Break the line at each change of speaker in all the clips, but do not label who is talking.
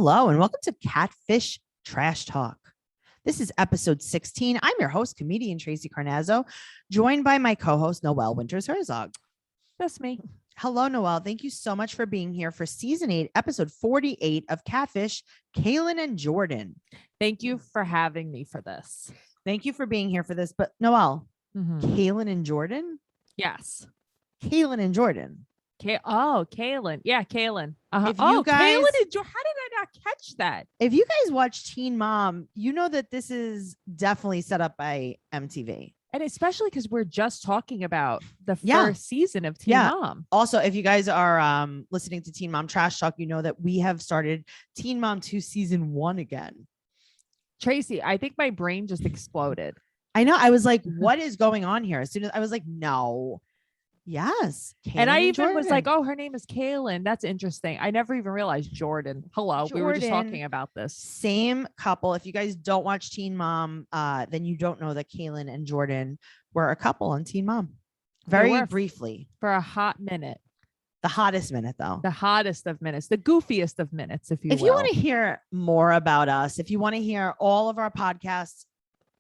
Hello, and welcome to Catfish Trash Talk. This is episode 16. I'm your host, comedian Tracey Carnazzo, joined by my co-host, Noelle Winters.
That's me.
Hello, Noelle. Thank you so much for being here for season 8, episode 48 of Catfish, Kailan and Jordan.
Thank you for having me for this.
Thank you for being here for this. But Noelle,
Mm-hmm.
Kailan and Jordan?
Yes.
Kailan and Jordan.
Kailan. Yeah, Kailan. Uh-huh.
If you guys-
Kailan and Jordan. How did I not catch that?
If you guys watch Teen Mom, you know that this is definitely set up by MTV.
And especially because we're just talking about the
Yeah.
first season of Teen
Yeah.
Mom.
Also, if you guys are listening to Teen Mom Trash Talk, you know that we have started Teen Mom 2 season 1 again.
Tracey, I think my brain just exploded.
I know. I was like, what is going on here? As soon as I was like, no. Yes.
And I
Kailan
even was like,
Jordan.
oh, her name is Kailan. That's interesting. I never even realized Jordan. Hello. We were just
Jordan.
talking about this.
Same couple. If you guys don't watch Teen Mom, then you don't know that Kailan and Jordan were a couple on Teen Mom. Very
were.
briefly.
For a hot minute.
The hottest minute, though.
The hottest of minutes. The goofiest of minutes, if you
If
will.
you want to hear more about us, if you want to hear all of our podcasts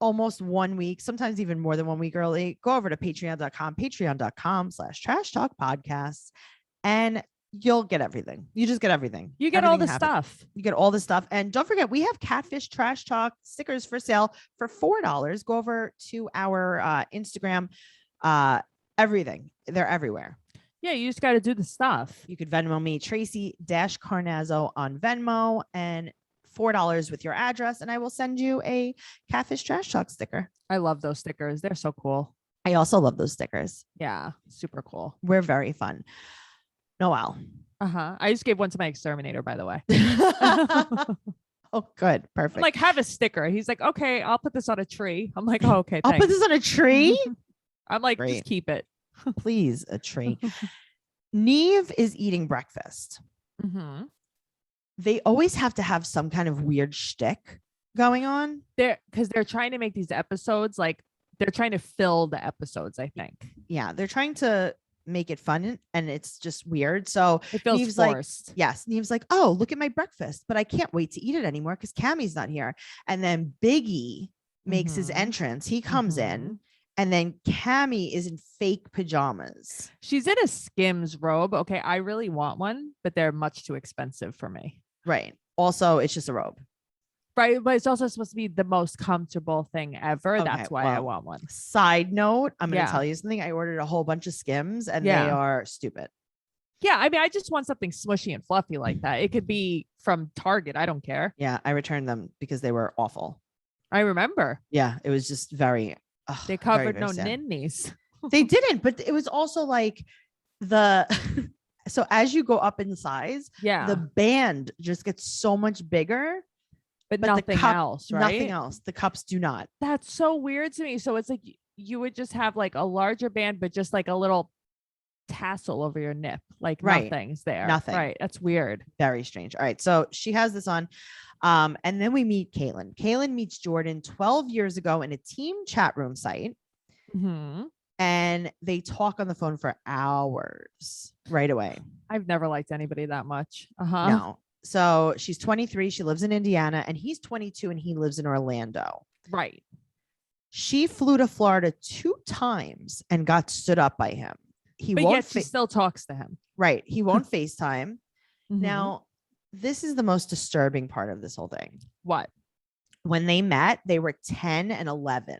almost 1 week, sometimes even more than 1 week early, go over to patreon.com/trash talk podcasts, and you'll get everything. You just get everything.
You get all
Everything
the
happens.
stuff.
You get all the stuff. And don't forget, we have Catfish Trash Talk stickers for sale for $4. Go over to our Instagram. Everything. They're everywhere.
Yeah, you just got to do the stuff.
You could Venmo me, Tracey-Carnazzo on Venmo, and $4 with your address, and I will send you a Catfish Trash Talk sticker.
I love those stickers. They're so cool.
I also love those stickers.
Yeah, super cool.
We're very fun. Noelle.
Uh-huh. I just gave one to my exterminator, by the way.
Oh, good. Perfect.
I'm like, have a sticker. He's like, okay, I'll put this on a tree. I'm like, oh, okay,
I'll
thanks.
put this on a tree.
I'm like,
Great.
just keep it.
Please, a tree. Neve is eating breakfast.
Mm-hmm.
They always have to have some kind of weird shtick going on.
Because they're trying to make these episodes, like, they're trying to fill the episodes, I think.
Yeah, they're trying to make it fun, and it's just weird. So
It feels
Neve's like,
forced.
yes, Neve's like, oh, look at my breakfast, but I can't wait to eat it anymore because Cammie's not here. And then Biggie makes his
Mhm.
entrance. He comes
Mhm.
in, and then Cammie is in fake pajamas.
She's in a Skims robe. Okay, I really want one, but they're much too expensive for me.
Right. Also, it's just a robe.
Right, but it's also supposed to be the most comfortable thing ever.
Okay,
That's why I
well,
want one.
Side note, I'm going to
Yeah.
tell you something. I ordered a whole bunch of Skims, and they
Yeah.
are stupid.
Yeah, I mean, I just want something smushy and fluffy like that. It could be from Target. I don't care.
Yeah, I returned them because they were awful.
I remember
Yeah, it was just very.
they
very,
covered
very
no
sad.
ninnies.
They didn't, but it was also like the. So as you go up in size,
Yeah,
the band just gets so much bigger,
but
the
nothing
cup-
else, right?
Nothing else. The cups do not.
That's so weird to me. So it's like you would just have like a larger band, but just like a little tassel over your nip, like
Right.
nothing's there.
Nothing.
Right. That's weird.
Very strange. All right, so she has this on, and then we meet Kailan. Kailan meets Jordan 12 years ago in a team chat room site.
Mm-hmm.
And they talk on the phone for hours right away.
I've never liked anybody that much. Uh-huh.
No. So she's 23. She lives in Indiana, and he's 22 and he lives in Orlando.
Right.
She flew to Florida 2 times and got stood up by him. He
But
won't.
yet she still talks to him.
Right. He won't FaceTime.
Mhm.
Now, this is the most disturbing part of this whole thing.
What?
When they met, they were 10 and 11.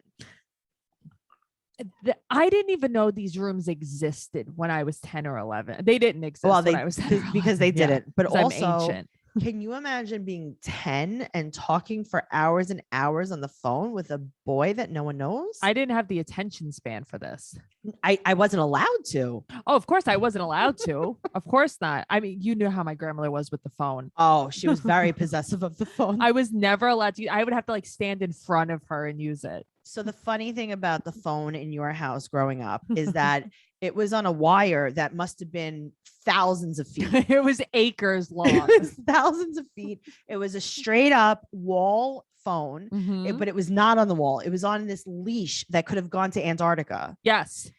I didn't even know these rooms existed when I was 10 or 11. They didn't exist
Well,
when
they
I was 10 or
because they
11. Yeah,
didn't. But
'cause I'm
also,
ancient.
can you imagine being 10 and talking for hours and hours on the phone with a boy that no one knows?
I didn't have the attention span for this.
I wasn't allowed to.
Oh, of course I wasn't allowed to. Of course not. I mean, you knew how my grandmother was with the phone.
Oh, she was very possessive of the phone.
I was never allowed to. I would have to like stand in front of her and use it.
So the funny thing about the phone in your house growing up is that it was on a wire that must have been thousands of feet.
It was acres long.
It was thousands of feet. It was a straight up wall phone,
Mhm.
but it was not on the wall. It was on this leash that could have gone to Antarctica.
Yes.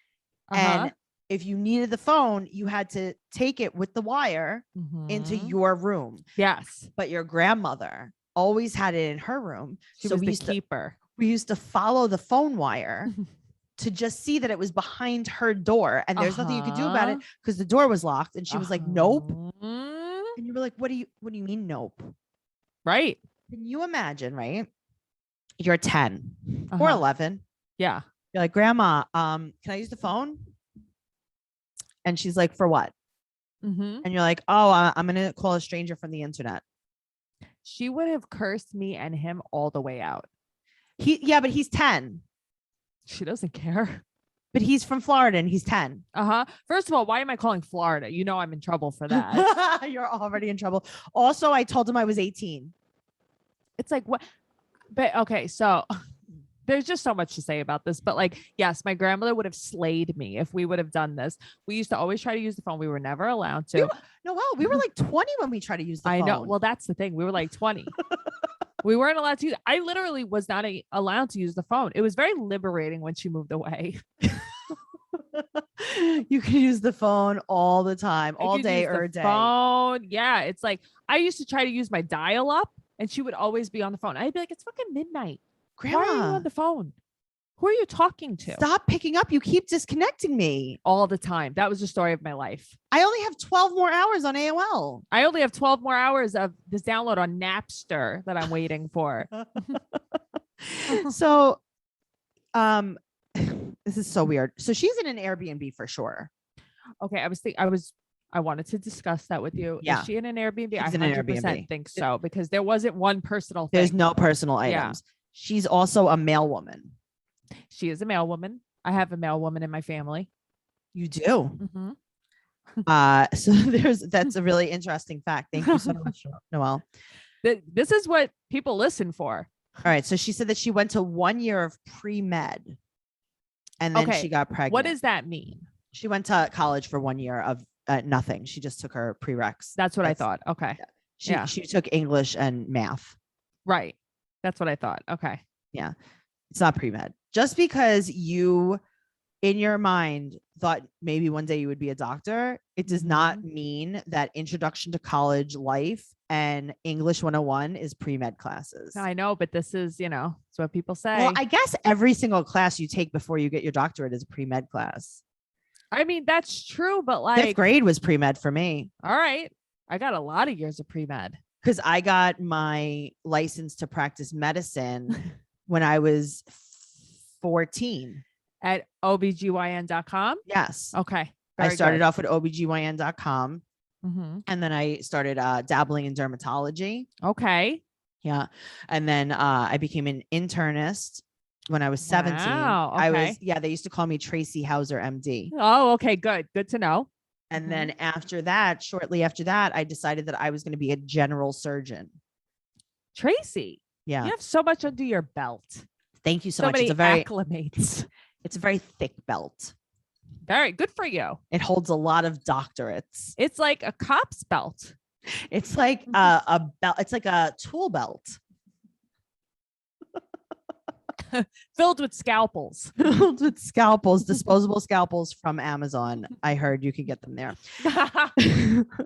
Uh-huh.
And if you needed the phone, you had to take it with the wire into
Mhm.
your room.
Yes.
But your grandmother always had it in her room.
She
So
was
we
the
used
keeper.
we used to follow the phone wire to just see that it was behind her door. And there's nothing you could do about it because the door was locked. And she was like, nope. And you were like, what do you mean nope?
Right.
Can you imagine, right? You're 10 or
Uh-huh.
11.
Yeah.
You're like, Grandma, can I use the phone? And she's like, for what?
Mhm.
And you're like, oh, I'm going to call a stranger from the internet.
She would have cursed me and him all the way out.
But he's 10.
She doesn't care.
But he's from Florida and he's 10.
Uh-huh. First of all, why am I calling Florida? You know I'm in trouble for that.
You're already in trouble. Also, I told him I was 18.
It's like, what? But okay, so there's just so much to say about this. But like, yes, my grandmother would have slayed me if we would have done this. We used to always try to use the phone. We were never allowed to.
We were like 20 when we tried to use the phone.
I know. Well, that's the thing. We were like 20. We weren't allowed to. I literally was not allowed to use the phone. It was very liberating when she moved away.
You can use the phone all the time, all day or day.
Phone. Yeah. It's like, I used to try to use my dial up and she would always be on the phone. I'd be like, it's fucking midnight.
Grandma,
why are you on the phone? Who are you talking to?
Stop picking up. You keep disconnecting me.
All the time. That was the story of my life.
I only have 12 more hours on AOL.
I only have 12 more hours of this download on Napster that I'm waiting for.
So, this is so weird. So she's in an Airbnb for sure.
Okay. I wanted to discuss that with you.
Yeah.
Is she in an Airbnb?
She's
I
in an
100%
Airbnb.
think so, because there wasn't one personal thing.
There's no personal items. Yeah. She's also a male woman.
She is a male woman. I have a male woman in my family.
You do?
Mm-hmm.
So that's a really interesting fact. Thank you so much, Noelle.
This is what people listen for.
All right. So she said that she went to 1 year of pre-med and then she got pregnant.
What does that mean?
She went to college for 1 year of nothing. She just took her prereqs.
That's what I thought. Okay.
Yeah. She took English and math.
Right. That's what I thought. Okay.
Yeah. It's not pre-med. Just because you, in your mind, thought maybe one day you would be a doctor, it does not mean that introduction to college life and English 101 is pre-med classes.
I know, but this is, it's what people say.
Well, I guess every single class you take before you get your doctorate is a pre-med class.
I mean, that's true, but like
5th grade was pre-med for me.
All right. I got a lot of years of pre-med.
Because I got my license to practice medicine when I was 14.
At OBGYN.com?
Yes.
Okay.
I started off with OBGYN.com.
Mm-hmm.
And then I started dabbling in dermatology.
Okay.
Yeah. And then I became an internist when I was 17.
Wow. Okay.
They used to call me Tracey Hauser, MD.
Oh, okay. Good to know.
And then shortly after that, I decided that I was going to be a general surgeon.
Tracey.
Yeah.
You have so much under your belt.
Thank you so much.
Many
It's a very
acclimates.
It's a very thick belt.
Very good for you.
It holds a lot of doctorates.
It's like a cop's belt.
It's like a belt. It's like a tool belt.
Filled with scalpels.
Filled with scalpels, disposable scalpels from Amazon. I heard you could get them there.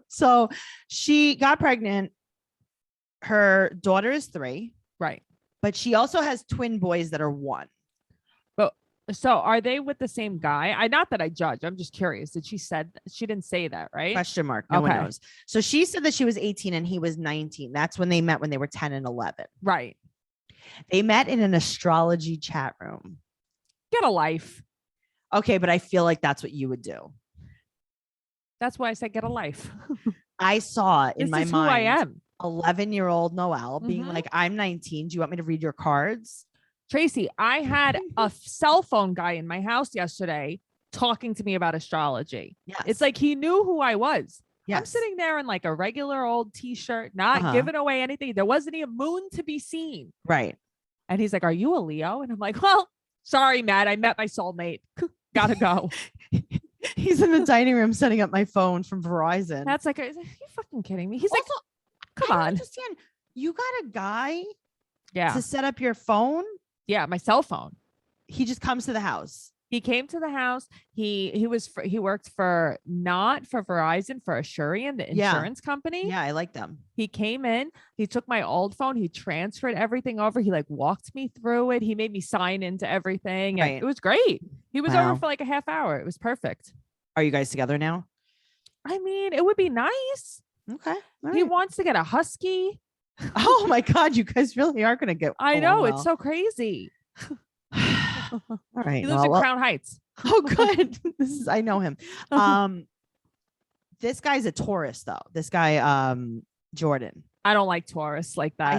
So she got pregnant. Her daughter is 3.
Right.
But she also has twin boys that are 1.
So are they with the same guy? Not that I judge. I'm just curious. She didn't say that, right?
Question mark. No one knows. So she said that she was 18 and he was 19. That's when they met, when they were 10 and 11.
Right.
They met in an astrology chat room.
Get a life.
Okay, but I feel like that's what you would do.
That's why I said get a life.
I saw in my mind
who I am.
11-year-old Noelle being like, I'm 19. Do you want me to read your cards?
Tracey, I had a cell phone guy in my house yesterday talking to me about astrology.
Yes.
It's like he knew who I was.
Yes.
I'm sitting there in like a regular old t-shirt, not giving away anything. There wasn't a moon to be seen.
Right.
And he's like, are you a Leo? And I'm like, well, sorry, Matt. I met my soulmate. Gotta go.
He's in the dining room setting up my phone from Verizon.
That's like, are you fucking kidding me? He's also, like, come
I don't
on.
Understand. You got a guy
to
set up your phone?
Yeah, my cell phone.
He just comes to the house.
He came to the house. He worked for not for Verizon, for Assurian, the
Yeah.
insurance company.
Yeah, I like them.
He came in, he took my old phone, he transferred everything over. He like walked me through it. He made me sign into everything. And
Right.
it was great. He was
Wow.
over for like a half hour. It was perfect.
Are you guys together now?
I mean, it would be nice.
Okay. All
He
right.
wants to get a husky.
Oh my God, you guys really are gonna get.
I
along
know,
well.
it's so crazy.
All right.
He lives in Crown Heights.
Oh, good. I know him. This guy's a tourist though. This guy, Jordan.
I don't like tourists like that.
I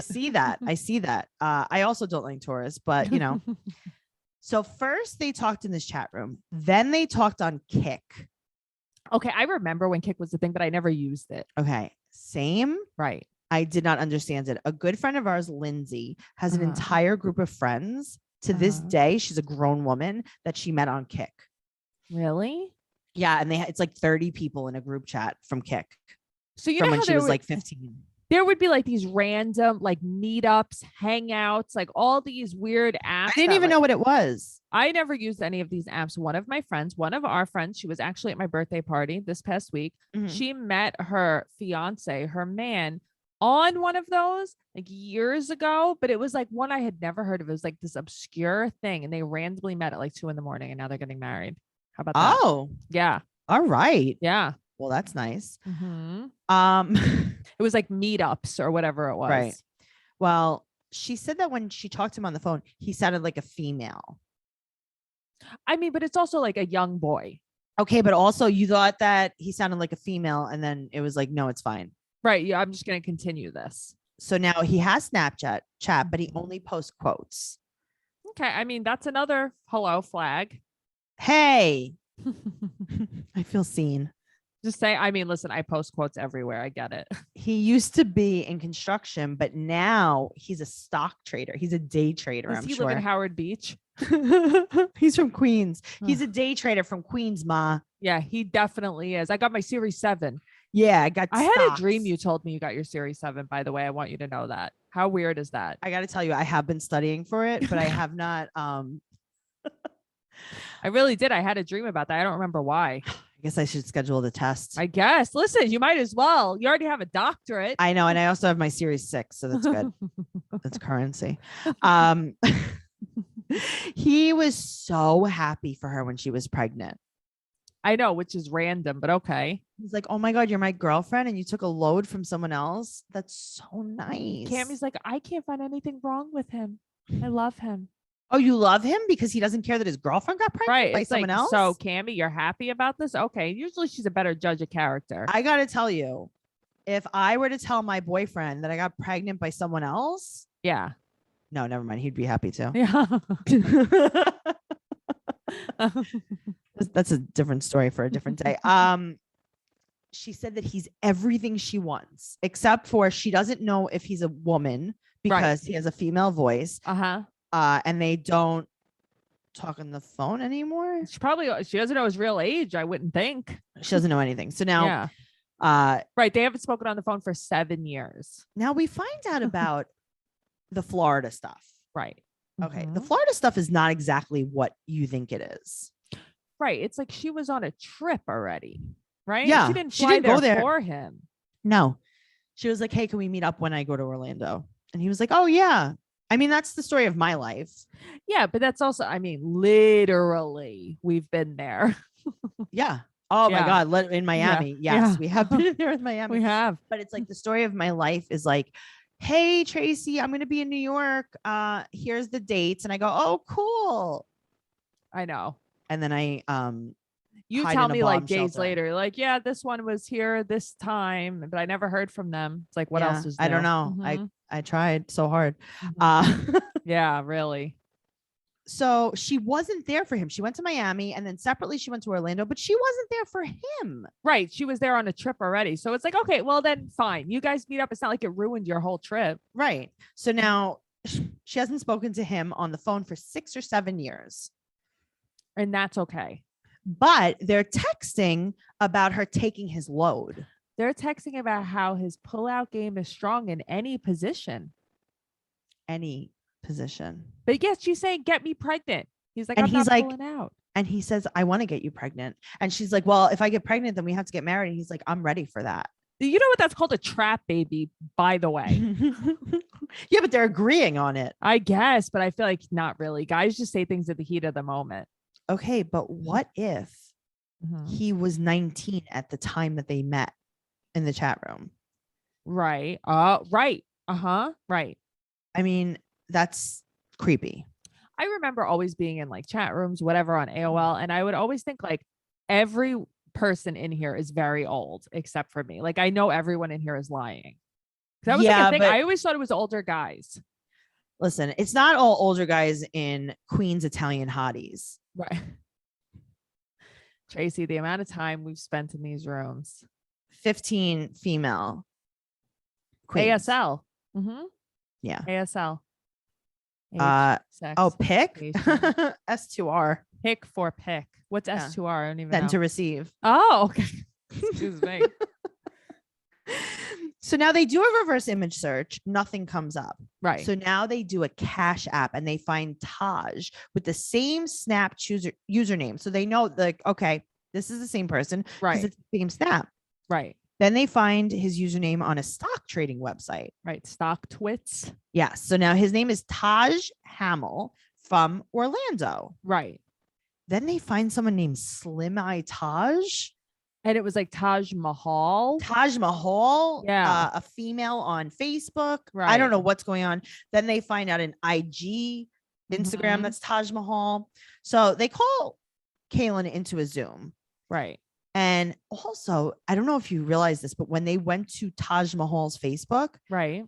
see that. I also don't like tourists, but you know. So first they talked in this chat room, then they talked on Kick.
Okay, I remember when Kick was the thing, but I never used it.
Okay, same.
Right.
I did not understand it. A good friend of ours, Lindsay, has an entire group of friends. To this day, she's a grown woman that she met on Kick.
Really?
Yeah, and it's like 30 people in a group chat from Kick.
So you
from
know
when
how
she was like 15.
There would be like these random like meetups, hangouts, like all these weird apps.
I didn't even know what it was.
I never used any of these apps. One of our friends, she was actually at my birthday party this past week.
Mhm.
She met her fiance, her man, on one of those like years ago, but it was like one I had never heard of. It was like this obscure thing, and they randomly met at like 2 a.m, and now they're getting married. How about that?
Oh,
Yeah.
all right.
Yeah.
Well, that's nice.
Mhm.
It
was like meetups or whatever it was.
Right. Well, she said that when she talked to him on the phone, he sounded like a female.
I mean, but it's also like a young boy.
Okay, but also you thought that he sounded like a female, and then it was like, no, it's fine.
Right. Yeah, I'm just going to continue this.
So now he has Snapchat chat, but he only posts quotes.
Okay. I mean, that's another hello flag.
Hey, I feel seen.
Just say, I mean, listen, I post quotes everywhere. I get it.
He used to be in construction, but now he's a stock trader. He's a day trader.
Does he live in Howard Beach?
He's from Queens. He's a day trader from Queens, ma.
Yeah, he definitely is. I got my Series 7.
Yeah,
I had a dream you told me you got your Series 7, by the way. I want you to know that. How weird is that?
I got to tell you, I have been studying for it, but I have not.
I really did. I had a dream about that. I don't remember why.
I guess I should schedule the test.
I guess. Listen, you might as well. You already have a doctorate.
I know. And I also have my Series 6. So that's good. That's currency. He was so happy for her when she was pregnant.
I know, which is random, but okay.
He's like, oh my God, you're my girlfriend and you took a load from someone else. That's so nice.
Cammy's like, I can't find anything wrong with him. I love him.
Oh, you love him because he doesn't care that his girlfriend got pregnant by someone else?
So Cammy, you're happy about this? Okay. Usually she's a better judge of character.
I got to tell you, if I were to tell my boyfriend that I got pregnant by someone else.
Yeah.
No, never mind. He'd be happy too.
Yeah.
That's a different story for a different day. She said that he's everything she wants, except for she doesn't know if he's a woman because he has a female voice. And they don't talk on the phone anymore.
She doesn't know his real age. I wouldn't think.
She doesn't know anything. So now,
right. They haven't spoken on the phone for 7 years.
Now we find out about the Florida stuff.
Right.
Okay. The Florida stuff is not exactly what you think it is.
Right. It's like she was on a trip already. Right.
Yeah.
She didn't go there for him.
No. She was like, hey, can we meet up when I go to Orlando? And he was like, oh yeah. I mean, that's the story of my life.
Yeah, but that's also, I mean, literally, we've been there.
Yeah. Oh my God. In Miami.
Yeah.
Yes, we have been there in Miami.
We have.
But it's like the story of my life is like, hey, Tracey, I'm going to be in New York. Here's the dates. And I go, oh, cool.
I know.
And then
you tell me like days later, like, yeah, this one was here this time, but I never heard from them. It's like, what else is there?
I don't know. I tried so hard.
Yeah, really.
So she wasn't there for him. She went to Miami and then separately she went to Orlando, but she wasn't there for him.
Right. She was there on a trip already. So it's like, okay, well then fine. You guys meet up. It's not like it ruined your whole trip.
Right. So now she hasn't spoken to him on the phone for 6 or 7 years.
And that's okay.
But they're texting about her taking his load.
They're texting about how his pullout game is strong in any position.
Any position.
But yes, she's saying, get me pregnant. He's like,
and
I'm
he's
not
like,
pulling out.
And he says, I want to get you pregnant. And she's like, well, if I get pregnant, then we have to get married. And he's like, I'm ready for that.
You know what that's called? A trap baby, by the way.
Yeah, but they're agreeing on it.
I guess, but I feel like not really. Guys just say things at the heat of the moment.
Okay, but what if he was 19 at the time that they met in the chat room?
Right. Right. Right.
I mean, that's creepy.
I remember always being in like chat rooms, whatever, on AOL. And I would always think like every person in here is very old except for me. Like I know everyone in here is lying. That was like a thing. I always thought it was older guys.
Listen, it's not all older guys in Queens Italian hotties.
Right. Tracey, the amount of time we've spent in these rooms.
15 female queens.
ASL.
Yeah.
ASL.
Sex, pick S2R.
Pick for pick. What's S2R? I don't even know.
Send to receive.
Oh, okay. Excuse me.
So now they do a reverse image search. Nothing comes up.
Right.
So now they do a Cash App and they find Taj with the same Snap username. So they know like, okay, this is the same person.
Right.
It's the same Snap.
Right.
Then they find his username on a stock trading website.
Right. Stock twits.
Yes. So now his name is Taj Hamill from Orlando.
Right.
Then they find someone named Slim Eye Taj.
And it was like Taj Mahal.
Taj Mahal.
Yeah.
A female on Facebook.
Right.
I don't know what's going on. Then they find out an IG, Instagram that's Taj Mahal. So they call Kailan into a Zoom.
Right.
And also, I don't know if you realize this, but when they went to Taj Mahal's Facebook,
right,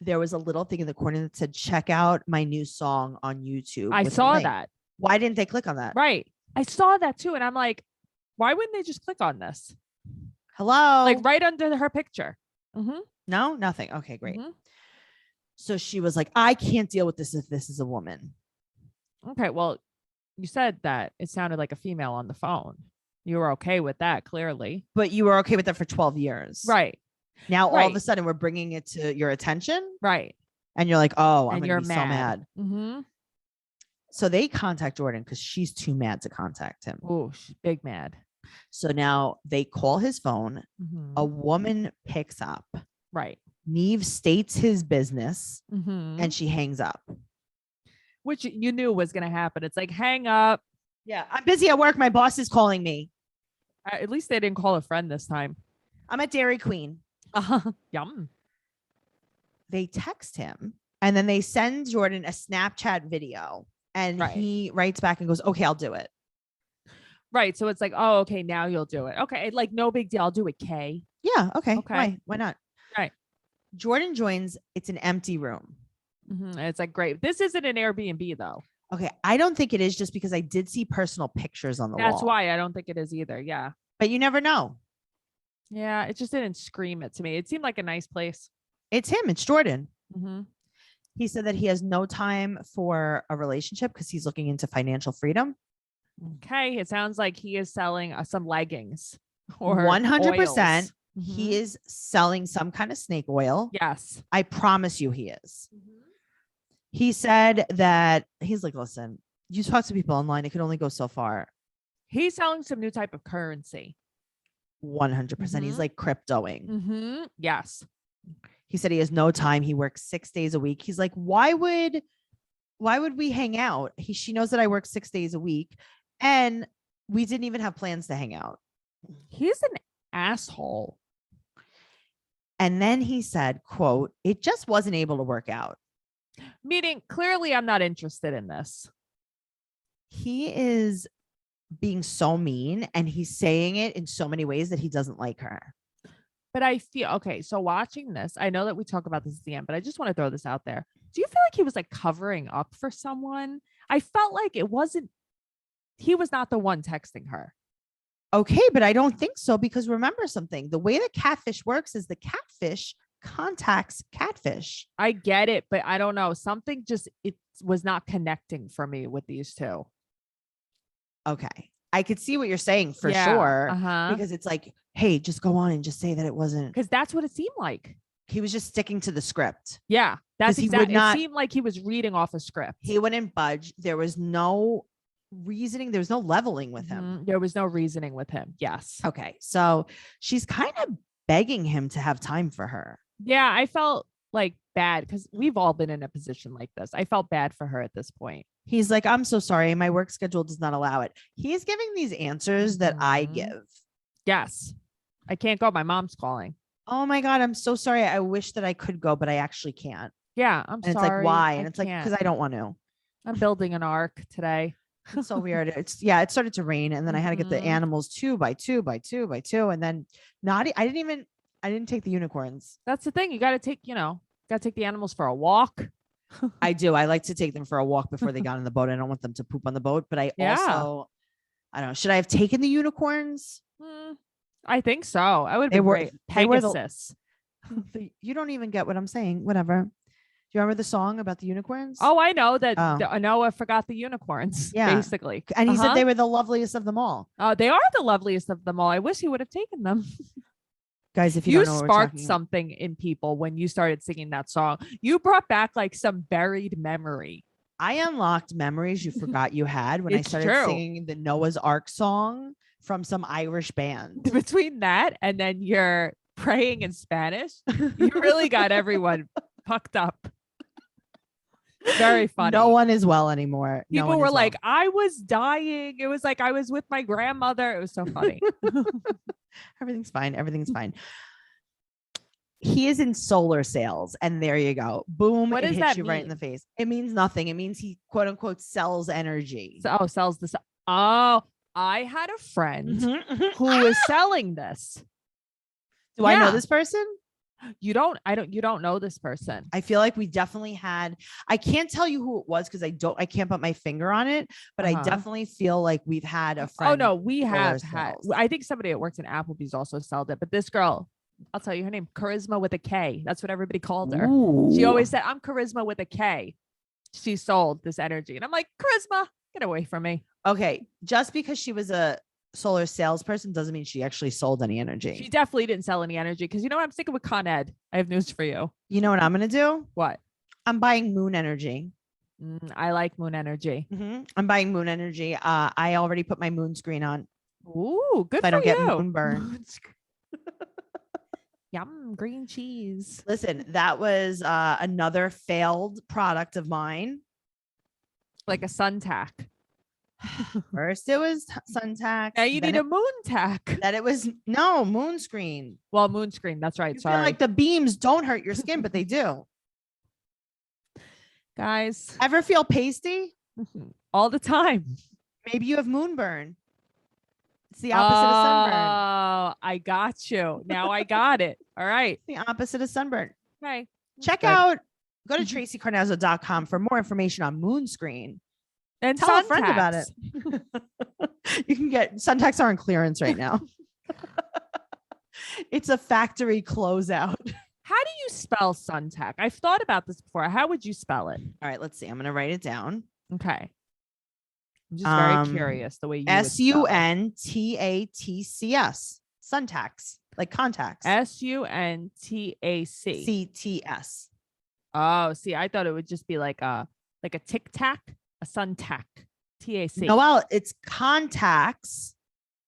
there was a little thing in the corner that said, check out my new song on YouTube.
I saw that.
Why didn't they click on that?
Right. I saw that too. And I'm like, why wouldn't they just click on this?
Hello?
Like right under her picture.
No, nothing. Okay, great. So she was like, I can't deal with this if this is a woman.
Okay. Well, you said that it sounded like a female on the phone. You were okay with that, clearly.
But you were okay with that for 12 years.
Right.
Now, all of a sudden, we're bringing it to your attention.
Right.
And you're like, oh, I'm
going
to be so mad.
Mm-hmm.
So they contact Jordan because she's too mad to contact him.
Oh, she's big mad.
So now they call his phone. A woman picks up.
Right.
Neve states his business and she hangs up.
Which you knew was going to happen. It's like, hang up.
Yeah. I'm busy at work. My boss is calling me.
At least they didn't call a friend this time.
I'm at Dairy Queen.
Yum.
They text him and then they send Jordan a Snapchat video and he writes back and goes, okay, I'll do it.
Right. So it's like, oh, okay, now you'll do it. Okay. Like, no big deal. I'll do it, Kay.
Yeah. Okay. Why not?
Right.
Jordan joins. It's an empty room.
It's like, great. This isn't an Airbnb though.
Okay. I don't think it is just because I did see personal pictures on the wall.
That's why I don't think it is either. Yeah.
But you never know.
Yeah. It just didn't scream it to me. It seemed like a nice place.
It's him. It's Jordan. He said that he has no time for a relationship because he's looking into financial freedom.
Okay. It sounds like he is selling some leggings or
100%. He is selling some kind of snake oil.
Yes.
I promise you he is. He said that he's like, listen, you talk to people online. It can only go so far.
He's selling some new type of currency.
100%. He's like cryptoing.
Yes.
He said he has no time. He works 6 days a week. He's like, why would we hang out? She knows that I work 6 days a week and we didn't even have plans to hang out.
He's an asshole.
And then he said, quote, it just wasn't able to work out.
Meaning, clearly I'm not interested in this.
He is being so mean and he's saying it in so many ways that he doesn't like her.
But I feel, okay, so watching this, I know that we talk about this at the end, but I just want to throw this out there. Do you feel like he was like covering up for someone? I felt like he was not the one texting her.
Okay, but I don't think so because remember something. The way that Catfish works is the Catfish contacts Catfish.
I get it, but I don't know. Something just, it was not connecting for me with these two.
Okay. I could see what you're saying for sure. Because it's like, hey, just go on and just say that it wasn't.
Because that's what it seemed like.
He was just sticking to the script.
Yeah. That's exactly.
It
seemed like he was reading off a script.
He wouldn't budge. There was no reasoning. There was no leveling with him.
There was no reasoning with him. Yes.
Okay. So she's kind of begging him to have time for her.
Yeah, I felt like bad because we've all been in a position like this. I felt bad for her at this point.
He's like, I'm so sorry. My work schedule does not allow it. He's giving these answers that I give.
Yes. I can't go. My mom's calling.
Oh my God, I'm so sorry. I wish that I could go, but I actually can't.
Yeah, I'm
And
sorry.
it's like, why? And
I
it's like,
can't.
because I don't want to.
I'm building an ark today.
It's so weird. It started to rain, and then I had to get the animals 2 by 2 by 2 by 2. And then I didn't take the unicorns.
That's the thing. You got to take, the animals for a walk.
I do. I like to take them for a walk before they got on the boat. I don't want them to poop on the boat, but I don't know. Should I have taken the unicorns?
I think so. I would
They
be
were-
great.
they were the-
Pegasus.
You don't even get what I'm saying. Whatever. Do you remember the song about the unicorns?
Oh, I know that
Oh.
Noah forgot the unicorns.
Yeah.
Basically.
And he said they were the loveliest of them all.
Oh, they are the loveliest of them all. I wish he would have taken them.
Guys, if you
You
don't know what we're
sparked
talking about-
something in people when you started singing that song. You brought back like some buried memory.
I unlocked memories you forgot you had when I
It's
started
true.
singing the Noah's Ark song from some Irish band.
Between that and then you're praying in Spanish, you really got everyone pucked up. Very funny.
No one is well anymore. No
People
one
were
is
like,
well.
I was dying. It was like I was with my grandmother. It was so funny.
Everything's fine. Everything's fine. He is in solar sales, and there you go. Boom.
What
it
does
hits
that
you right in
mean?
the face. It means nothing. It means he quote unquote sells energy.
Sells this. Oh, I had a friend who was selling this.
Do I know
Yeah.
this person?
You don't know this person.
I feel like we definitely had, I can't tell you who it was because I can't put my finger on it, but I definitely feel like we've had a friend.
Oh no, we have
solar
had.
sales.
I think somebody that works in Applebee's also sold it, but this girl, I'll tell you her name, Charisma with a K. That's what everybody called her. She
Ooh.
always said, I'm Charisma with a K. She sold this energy. And I'm like, Charisma, get away from me.
Okay. Just because she was a solar salesperson doesn't mean she actually sold any energy.
She definitely didn't sell any energy because I'm sticking with Con Ed. I have news for you.
You know what I'm going to do?
What?
I'm buying moon energy.
I like moon energy.
I'm buying moon energy. I already put my Moonscreen on.
Ooh, good
So I
for
don't
you.
get moonburn.
Yum, green cheese.
Listen, that was another failed product of mine.
Like a suntack.
First it was suntack.
Now you need a moon tack.
That it was no Moonscreen.
Well, Moonscreen. That's right.
You feel
Sorry.
like the beams don't hurt your skin, but they do.
Guys,
Ever feel pasty?
all the time.
Maybe you have moonburn. It's the opposite of sunburn.
Oh, I got you. Now I got it. All right.
The opposite of sunburn.
Okay.
Check
good.
out, go to TraceyCarnazzo.com for more information on Moonscreen.
And
Tell a friend about
suntacks.
it. You can get suntacks are on clearance right now. It's a factory closeout.
How do you spell suntack? I've thought about this before. How would you spell it?
All right, let's see. I'm going to write it down.
Okay. I'm just very curious the way you would spell it.
Suntatcs. Suntacks, like contacts.
Suntac.
CTS.
Oh, see, I thought it would just be like a tic tac, a suntac. TAC.
Noelle, it's contacts.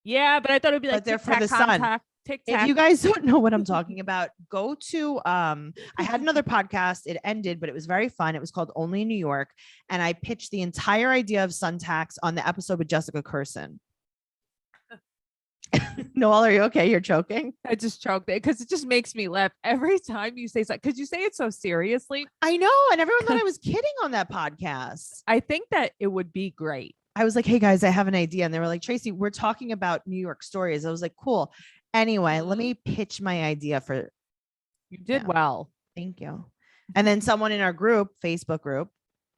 Yeah, but I thought it'd be
But
like
they're for
tic-tac,
the sun.
contact, tic
If
tac.
you guys don't know what I'm talking about, go to I had another podcast. It ended, but it was very fun. It was called Only in New York. And I pitched the entire idea of suntacks on the episode with Jessica Curson. Noelle, are you okay? You're choking.
I just choked it because it just makes me laugh every time you say something. Because you say it so seriously.
I know. And everyone thought I was kidding on that podcast.
I think that it would be great.
I was like, hey guys, I have an idea. And they were like, Tracey, we're talking about New York stories. I was like, cool. Anyway, let me pitch my idea for.
You did
Yeah.
well.
Thank you. And then someone in our group, Facebook group,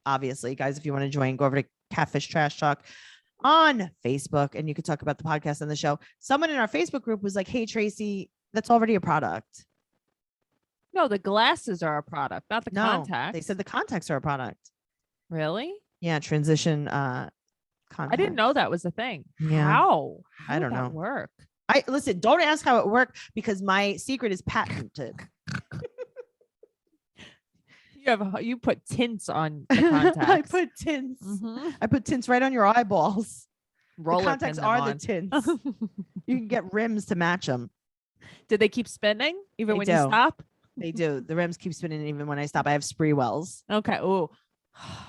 obviously, guys, if you want to join, go over to Catfish Trash Talk on Facebook and you could talk about the podcast and the show. Someone in our Facebook group was like, hey, Tracey, that's already a product.
No, the glasses are a product, not the
No,
contacts.
they said the contacts are a product.
Really?
Yeah, transition
I
contacts.
didn't know that was a thing.
Yeah.
How?
I don't
did that
know.
Work.
I listen, don't ask how it worked because my secret is patented.
You put tints on the
I
contacts.
put tints.
Mhm.
I put tints right on your eyeballs.
Roller
The contacts
pin them
are
on.
the tints. You can get rims to match them.
Did they keep spinning even
They
when
do.
you stop?
They do. The rims keep spinning even when I stop. I have spree wells.
Okay. Oh, I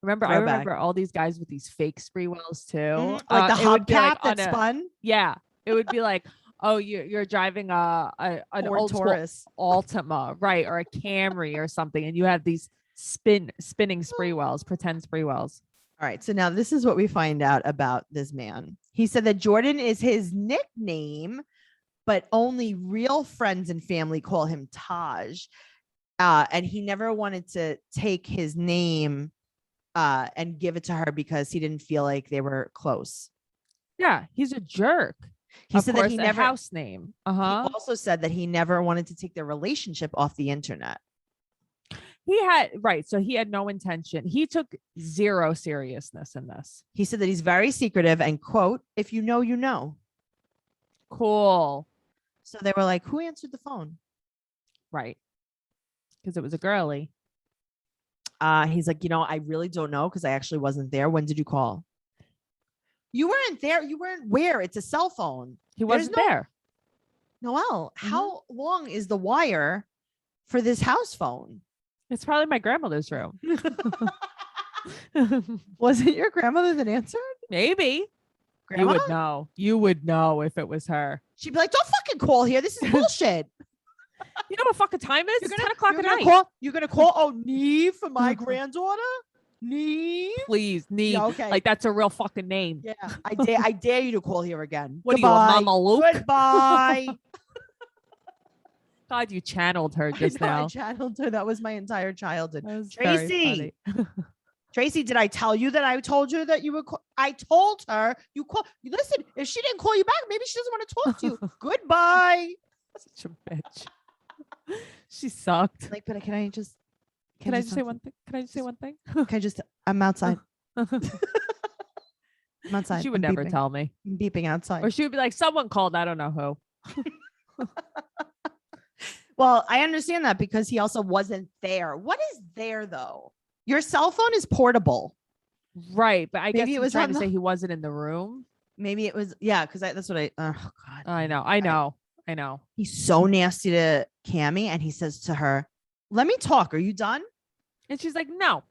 Throwback.
remember all these guys with these fake spree wells too.
Like the
It would be like
hubcap that spun.
yeah, it would be like, oh, you're driving an
Ford
old school
Taurus.
Altima, right, or a Camry or something, and you have these spinning spree wells, pretend spree wells.
All right. So now this is what we find out about this man. He said that Jordan is his nickname, but only real friends and family call him Taj. And he never wanted to take his name and give it to her because he didn't feel like they were close.
Yeah, he's a jerk.
He
Of
said
course,
that he
a
never
house name.
He also said that he never wanted to take their relationship off the internet.
So he had no intention. He took zero seriousness in this.
He said that he's very secretive and quote, if you know, you know.
Cool.
So they were like, who answered the phone?
Right. Because it was a girly.
He's like, I really don't know because I actually wasn't there. When did you call? You weren't there. You weren't where? It's a cell phone.
He wasn't there.
Noelle, how long is the wire for this house phone?
It's probably my grandmother's room.
Was it your grandmother that answered?
Maybe.
Grandma?
You would know. You would know if it was her.
She'd be like, don't fucking call here. This is bullshit.
You know what fucking time it is? It's 10 o'clock at night.
You're going to call? Oh, Neve for my granddaughter? Neve?
Please, Neve.
Yeah, okay.
Like, that's a real fucking name.
Yeah, I dare you to call here again.
What
Goodbye.
are you, a Mama Luke?
Goodbye.
God, you channeled her just now.
I channeled her. That was my entire childhood.
That was very
Tracey.
funny.
Tracy, did I tell you that I told you that you would call? I told her you call. Listen, if she didn't call you back, maybe she doesn't want to talk to you. Goodbye.
Such a bitch. She sucked.
Like, but can I just
say one thing? Can I just say one thing?
Can I just? I'm outside. I'm outside.
She would
I'm
never
beeping.
tell me.
I'm beeping outside.
Or she would be like, someone called. I don't know who.
Well, I understand that because he also wasn't there. What is there though? Your cell phone is portable.
Right. But I guess
Maybe
he
it
was
was
trying
on
to
the-
say he wasn't in the room.
Maybe it was, yeah, because that's what oh God.
I know.
He's so nasty to Cammie and he says to her, let me talk. Are you done?
And she's like, no.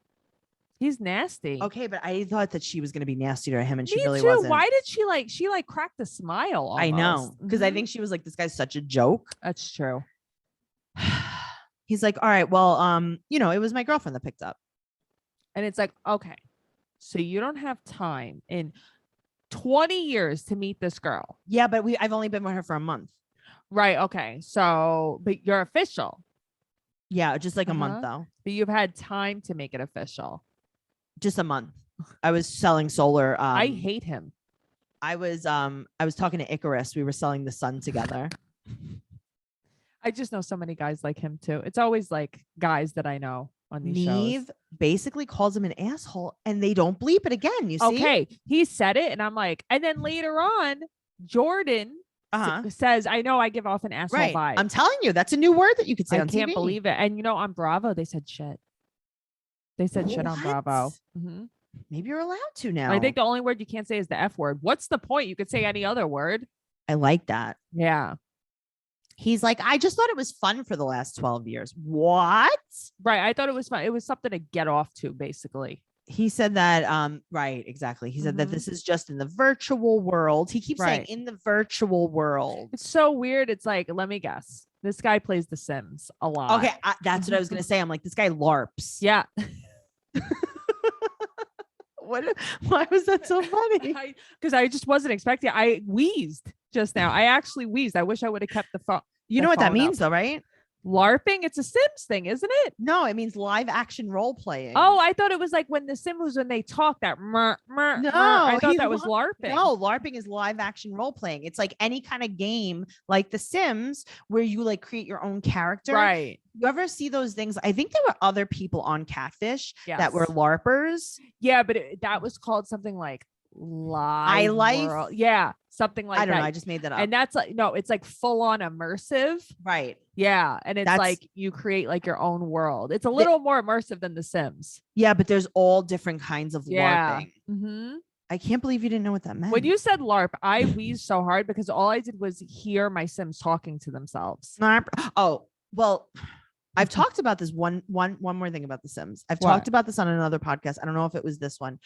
He's nasty.
Okay, but I thought that she was going to be nasty to him and she
Me
really
too.
wasn't.
Why did she cracked a smile almost.
I know. Because I
Mhm.
think she was like, this guy's such a joke.
That's true.
He's like, all right, well, it was my girlfriend that picked up.
And it's like, okay, so you don't have time in 20 years to meet this girl.
Yeah, but I've only been with her for a month.
Right. Okay. So, but you're official.
Yeah, just like a month though.
But you've had time to make it official.
Just a month. I was selling solar.
I hate him.
I was talking to Icarus. We were selling the sun together.
I just know so many guys like him too. It's always like guys that I know on these
Neve
shows.
basically calls him an asshole and they don't bleep it again. You see?
Okay. He said it and I'm like, and then later on, Jordan says, I know I give off an asshole vibe.
I'm telling you, that's a new word that you could say on TV.
I can't believe it. And on Bravo, they said shit. They said shit on Bravo. Mm-hmm.
Maybe you're allowed to now.
I think the only word you can't say is the F word. What's the point? You could say any other word.
I like that.
Yeah.
He's like, I just thought it was fun for the last 12 years. What?
Right. I thought it was fun. It was something to get off to, basically.
He said that, right, exactly. He said that this is just in the virtual world. He keeps saying in the virtual world.
It's so weird. It's like, let me guess. This guy plays The Sims a lot.
Okay. That's what I was going to say. I'm like, this guy LARPs.
Yeah.
Why was that so funny?
Because I just wasn't expecting. I wheezed just now. I actually wheezed. I wish I would have kept the phone.
You know what that means though, right?
LARPing. It's a Sims thing, isn't it?
No, it means live action role playing.
Oh, I thought it was like when the Sims when they talk that. No, I thought that was LARPing.
No, LARPing is live action role playing. It's like any kind of game like The Sims where you like create your own character.
Right.
You ever see those things? I think there were other people on Catfish that were LARPers.
Yeah, but that was called something like live
iLife?
world. Yeah, something like
I don't
that.
know. I just made that up.
And that's like, no, it's like full on immersive.
Right.
Yeah. And it's
That's-
like you create like your own world. It's a little more immersive than The Sims.
Yeah, but there's all different kinds of
Yeah.
LARPing.
Mm-hmm.
I can't believe you didn't know what that meant.
When you said LARP, I wheezed so hard because all I did was hear my Sims talking to themselves.
Oh, well, I've talked about this one more thing about The Sims. I've
What?
talked about this on another podcast. I don't know if it was this one.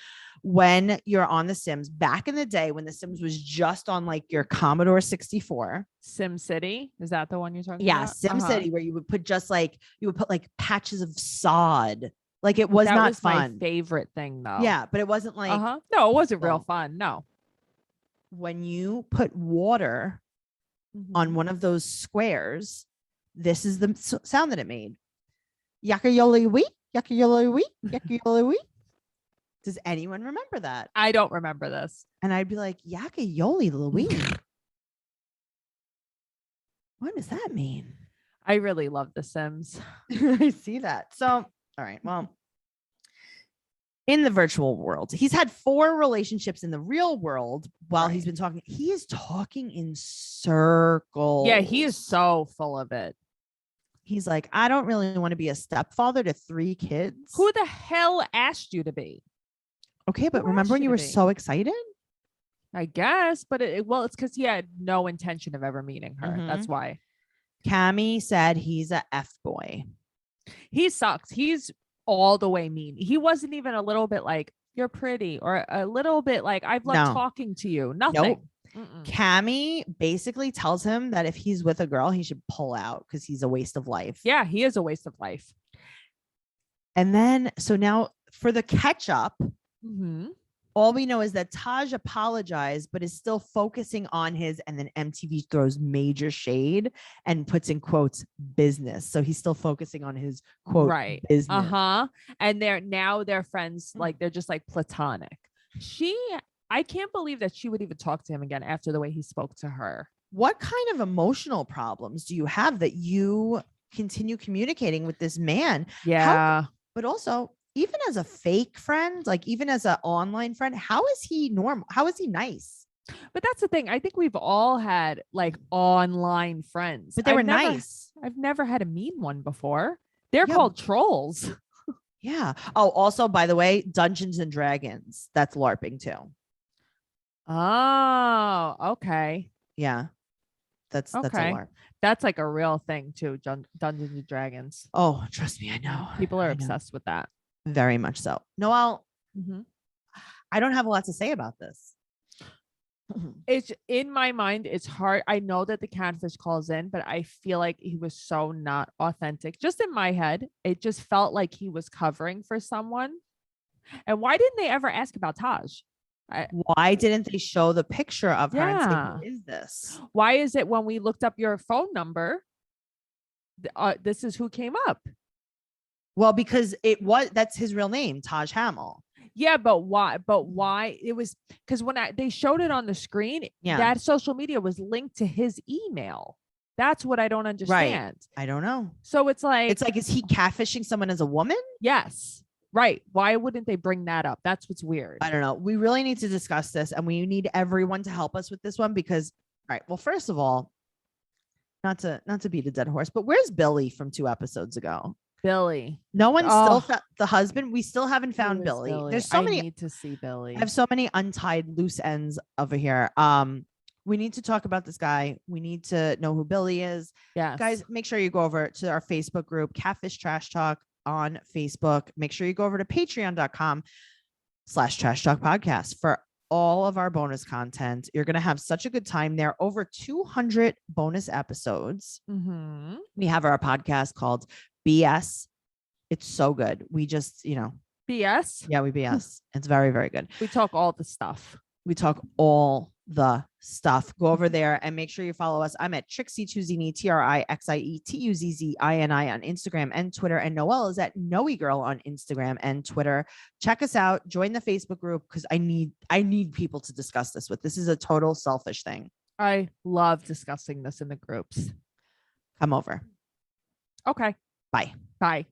When you're on The Sims, back in the day when The Sims was just on like your Commodore 64.
Sim City, is that the one you're talking
Yeah,
about?
Sim City, where you would put like patches of sod. Like it was
that
not
was
fun.
my favorite thing though.
Yeah, but it wasn't like
No, it wasn't real
So-
fun. No.
when you put water on one of those squares, this is the sound that it made. Yakayoli wee, yakayoli wee, yakayoli wee. Does anyone remember that?
I don't remember this.
And I'd be like, yakayoli Louie. What does that mean?
I really love The Sims.
I see that. So, all right. Well, in the virtual world, he's had 4 relationships in the real world while he's been talking. He is talking in circles.
Yeah, he is so full of it.
He's like, I don't really want to be a stepfather to 3 kids.
Who the hell asked you to be?
Okay, but
who
remember
asked
when
you
you
to
were
be?
so excited?
I guess, but it's because he had no intention of ever meeting her. That's why.
Cammy said he's a F boy.
He sucks. He's all the way mean. He wasn't even a little bit like, you're pretty, or a little bit like, I've loved
No.
talking to you. Nothing.
Nope.
Mm-mm.
Cammy basically tells him that if he's with a girl, he should pull out because he's a waste of life.
Yeah, he is a waste of life.
And then, so now for the catch up,
Mm-hmm.
all we know is that Taj apologized, but is still focusing on his, and then MTV throws major shade and puts in quotes business. So he's still focusing on his quote business.
And they're friends, like they're just like platonic. I can't believe that she would even talk to him again after the way he spoke to her.
What kind of emotional problems do you have that you continue communicating with this man?
Yeah.
But also, even as a fake friend, like even as an online friend, how is he normal? How is he nice?
But that's the thing. I think we've all had like online friends.
But they were nice.
I've never had a mean one before. They're
Yeah.
called trolls.
Yeah. Oh, also, by the way, Dungeons and Dragons. That's LARPing too.
Oh, okay.
Yeah. That's a
Okay.
LARP.
That's like a real thing too. Dungeons and Dragons.
Oh, trust me, I know.
People are
I know.
obsessed with that.
Very much so. Noelle,
Mm-hmm.
I don't have a lot to say about this.
It's in my mind, it's hard. I know that the catfish calls in, but I feel like he was so not authentic. Just in my head, it just felt like he was covering for someone. And why didn't they ever ask about Taj?
Why didn't they show the picture of her and say,
Yeah.
who is this?
Why is it when we looked up your phone number, this is who came up?
Well, because that's his real name, Taj Hamill.
Yeah, but why? It was because when they showed it on the screen, that social media was linked to his email. That's what I don't understand.
I don't know.
So it's like,
is he catfishing someone as a woman?
yes. Right. Why wouldn't they bring that up? That's what's weird.
I don't know. We really need to discuss this, and we need everyone to help us with this one because, all right. Well, first of all, not to beat a dead horse, but where's Billy from 2 episodes ago?
Billy.
No one still found the husband. We still haven't found
Who is
Billy. There's so many.
I need to see Billy.
I have so many untied loose ends over here. We need to talk about this guy. We need to know who Billy is.
Yes.
Guys, make sure you go over to our Facebook group, Catfish Trash Talk on Facebook. Make sure you go over to patreon.com/Trash Talk Podcast for all of our bonus content. You're going to have such a good time there. Over 200 bonus episodes.
Mm-hmm.
We have our podcast called BS. It's so good. We just,
BS.
yeah, we BS. It's very, very good.
We talk all the stuff.
We talk all the stuff. Go over there and make sure you follow us. I'm at Trixie Tuzini, TrixieTuzzini on Instagram and Twitter. And Noelle is at Noe Girl on Instagram and Twitter. Check us out. Join the Facebook group because I need people to discuss this with. This is a total selfish thing.
I love discussing this in the groups.
Come over.
Okay.
Bye.
Bye.